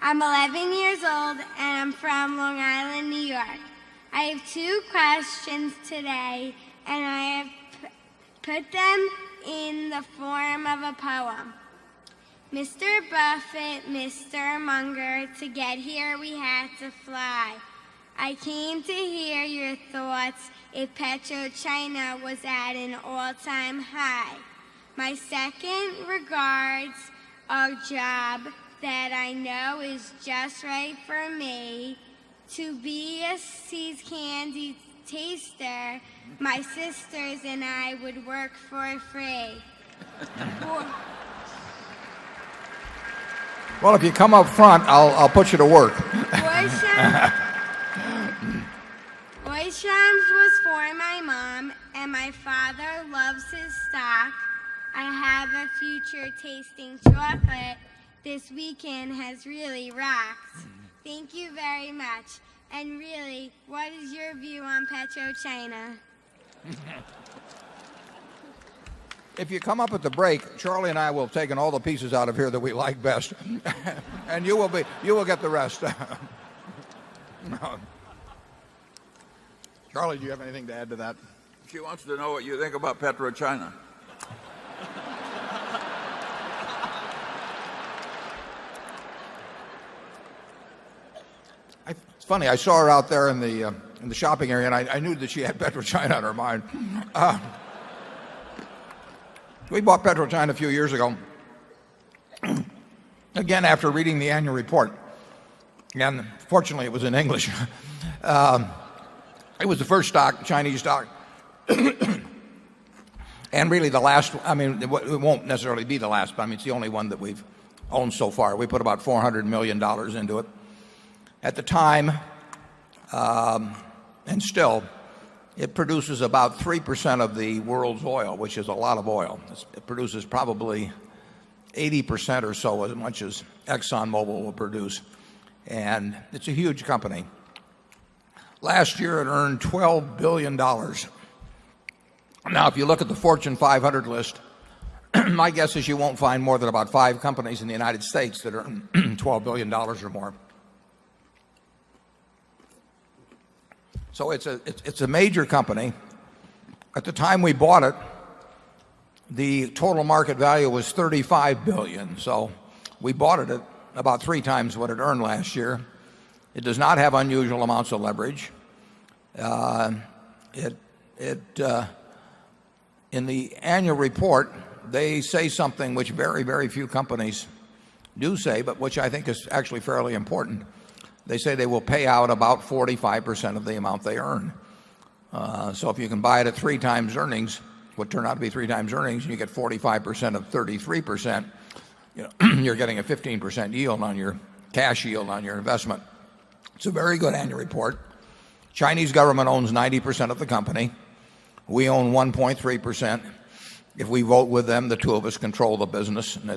I'm 11 years old and I'm from Long Island, New York. I have 2 questions today and I have put them in the form of a poem. Mr. Buffett, Mr. Munger, to get here we had to fly. I came to hear your thoughts if PetroChina was at an all-time high. My second regards a job that I know is just right for me. To be a seed candy taster, my sisters and I would work for free. Well, if you come up front, I'll put you to work. Boyshams was for my mom, and my father loves his stock. I have a future tasting chocolate. This weekend has really rocked. Thank you very much. And really, what is your view on PetroChina? If you come up at the break, Charlie and I will have taken all the pieces out of here that we like best, and you will get the rest. No. Charlie, do you have anything to add to that? She wants to know what you think about PetroChina. It's funny. I saw her out there in the shopping area, and I knew that she had PetroChina on her mind. We bought PetroChina a few years ago, again after reading the annual report. And fortunately, it was in English. It was the first stock, Chinese stock, and really the last. I mean, it won't necessarily be the last, but I mean, it's the only one that we've owned so far. We put about $400 million into it. At the time, and still, it produces about 3% of the world's oil, which is a lot of oil. It produces probably 80% or so as much as ExxonMobil will produce. And it's a huge company. Last year it earned $12 billion. Now, if you look at the Fortune 500 list, my guess is you won't find more than about 5 companies in the United States that earn $12 billion or more. So it's a major company. At the time we bought it, the total market value was $35 billion. So we bought it at about 3 times what it earned last year. It does not have unusual amounts of leverage. In the annual report, they say something which very, very few companies do say, but which I think is actually fairly important. They say they will pay out about 45% of the amount they earn. So if you can buy it at 3 times earnings, what turned out to be 3 times earnings, and you get 45% of 33%, you're getting a 15% yield on your cash yield on your investment. It's a very good annual report. Chinese government owns 90% of the company. We own 1.3%. If we vote with them, the 2 of us control the business. And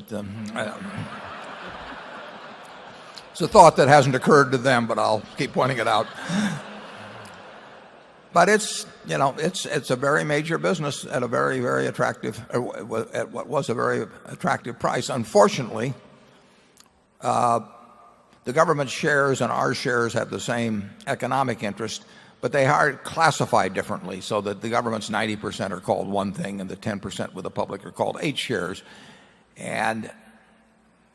it's a thought that hasn't occurred to them, but I'll keep pointing it out. But it's a very major business at a very, very attractive, at what was a very attractive price. Unfortunately, the government shares and our shares have the same economic interest, but they are classified differently, so that the government's 90% are called one thing and the 10% with the public are called H shares. And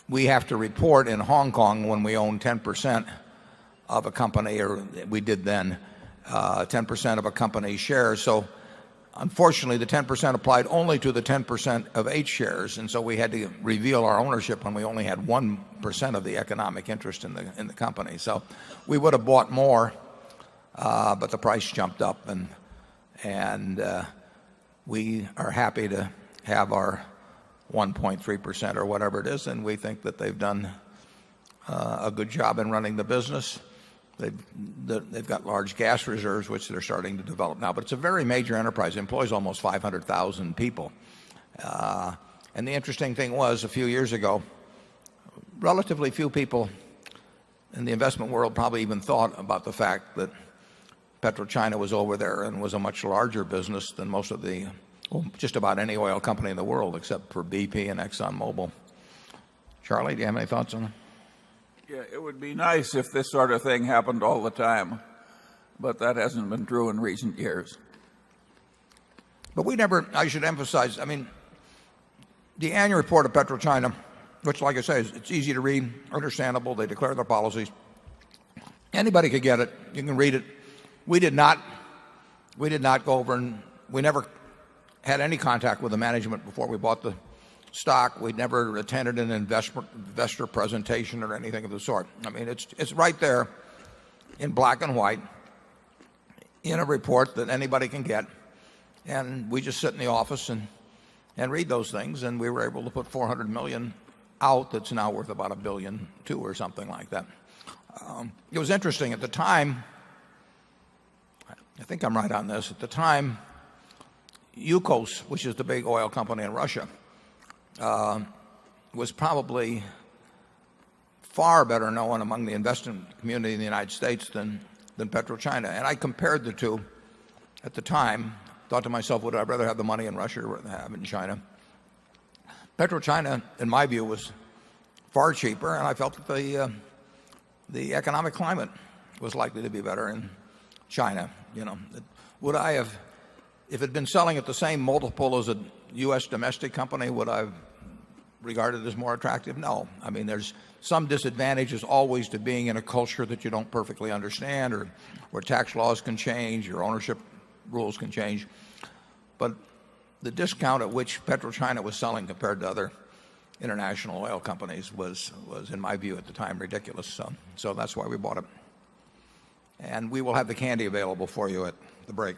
we have to report in Hong Kong when we own 10% of a company, or we did then, 10% of a company's shares. So unfortunately, the 10% applied only to the 10% of H shares, and so we had to reveal our ownership when we only had 1% of the economic interest in the company. So we would have bought more, but the price jumped up, and we are happy to have our 1.3% or whatever it is, and we think that they've done a good job in running the business. They've got large gas reserves, which they're starting to develop now. But it's a very major enterprise. It employs almost 500,000 people. And the interesting thing was, a few years ago, relatively few people in the investment world probably even thought about the fact that PetroChina was over there and was a much larger business than most of the, well, just about any oil company in the world except for BP and ExxonMobil. Charlie, do you have any thoughts on it? Yeah, it would be nice if this sort of thing happened all the time, but that hasn't been true in recent years. But we never, I should emphasize, I mean, the annual report of PetroChina, which, like I say, it's easy to read, understandable. They declare their policies. Anybody could get it. You can read it. We did not go over, and we never had any contact with the management before we bought the stock. We'd never attended an investor presentation or anything of the sort. I mean, it's right there in black and white in a report that anybody can get. And we just sit in the office and read those things, and we were able to put $400 million out that's now worth about $1.2 billion or something like that. It was interesting at the time. I think I'm right on this. At the time, Yukos, which is the big oil company in Russia, was probably far better known among the investment community in the United States than PetroChina. And I compared the two at the time. Thought to myself, would I rather have the money in Russia or have it in China? PetroChina, in my view, was far cheaper, and I felt that the economic climate was likely to be better in China. You know, would I have, if it had been selling at the same multiple as a U.S. domestic company, would I have regarded it as more attractive? No. I mean, there's some disadvantages always to being in a culture that you don't perfectly understand, or where tax laws can change, your ownership rules can change. But the discount at which PetroChina was selling compared to other international oil companies was in my view at the time ridiculous. So that's why we bought it. And we will have the candy available for you at the break.